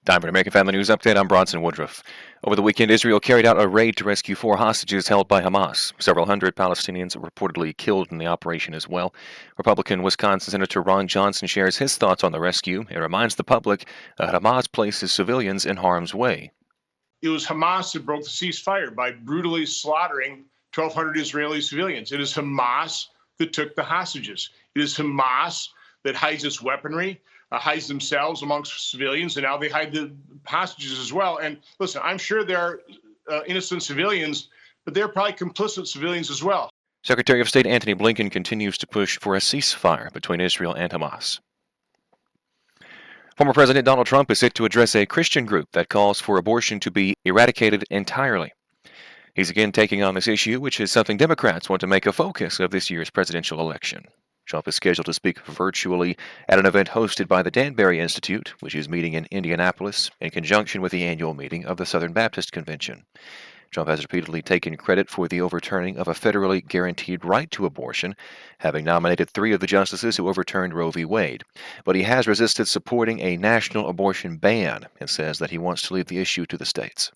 Time for an American Family News Update. I'm Bronson Woodruff. Over the weekend, Israel carried out a raid to rescue 4 hostages held by Hamas. Several hundred Palestinians were reportedly killed in the operation as well. Republican Wisconsin Senator Ron Johnson shares his thoughts on the rescue and reminds the public that Hamas places civilians in harm's way. It was Hamas that broke the ceasefire by brutally slaughtering 1,200 Israeli civilians. It is Hamas that took the hostages. It is Hamas that hides its weaponry, hides themselves amongst civilians, and now they hide the hostages as well. And listen, I'm sure there are innocent civilians, but they're probably complicit civilians as well. Secretary of State Antony Blinken continues to push for a ceasefire between Israel and Hamas. Former President Donald Trump is set to address a Christian group that calls for abortion to be eradicated entirely. He's again taking on this issue, which is something Democrats want to make a focus of this year's presidential election. Trump is scheduled to speak virtually at an event hosted by the Danbury Institute, which is meeting in Indianapolis in conjunction with the annual meeting of the Southern Baptist Convention. Trump has repeatedly taken credit for the overturning of a federally guaranteed right to abortion, having nominated 3 of the justices who overturned Roe v. Wade. But he has resisted supporting a national abortion ban and says that he wants to leave the issue to the states.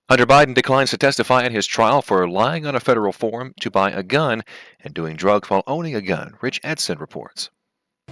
Hunter Biden declines to testify at his trial for lying on a federal form to buy a gun and doing drugs while owning a gun. Rich Edson reports.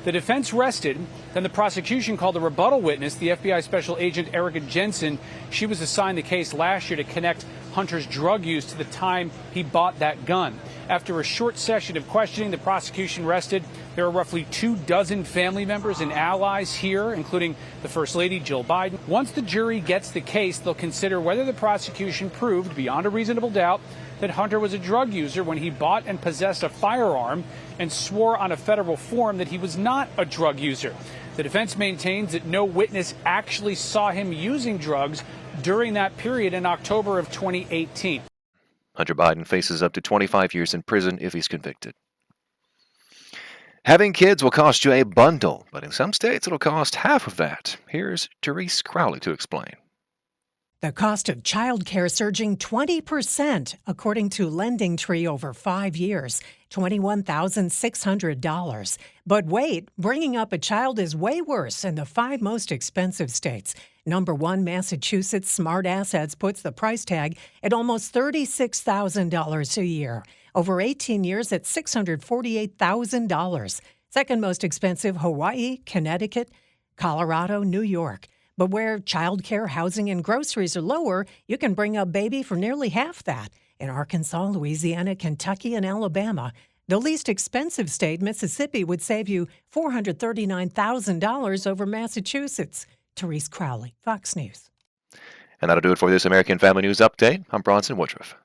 The defense rested, then the prosecution called a rebuttal witness, the FBI Special Agent Erica Jensen. She was assigned the case last year to connect Hunter's drug use to the time he bought that gun. After a short session of questioning, the prosecution rested. There are roughly 24 family members and allies here, including the First Lady, Jill Biden. Once the jury gets the case, they'll consider whether the prosecution proved beyond a reasonable doubt that Hunter was a drug user when he bought and possessed a firearm and swore on a federal form that he was not a drug user. The defense maintains that no witness actually saw him using drugs during that period in October of 2018. Hunter Biden faces up to 25 years in prison if he's convicted. Having kids will cost you a bundle, but in some states it'll cost half of that. Here's Therese Crowley to explain. The cost of childcare surging 20%, according to Lending Tree over 5 years, $21,600. But wait, bringing up a child is way worse in the 5 most expensive states. Number 1, Massachusetts, Smart Assets puts the price tag at almost $36,000 a year. Over 18 years at $648,000. Second most expensive, Hawaii, Connecticut, Colorado, New York. But where childcare, housing, and groceries are lower, you can bring up baby for nearly half that. In Arkansas, Louisiana, Kentucky, and Alabama, the least expensive state, Mississippi, would save you $439,000 over Massachusetts. Therese Crowley, Fox News. And that'll do it for this American Family News Update. I'm Bronson Woodruff.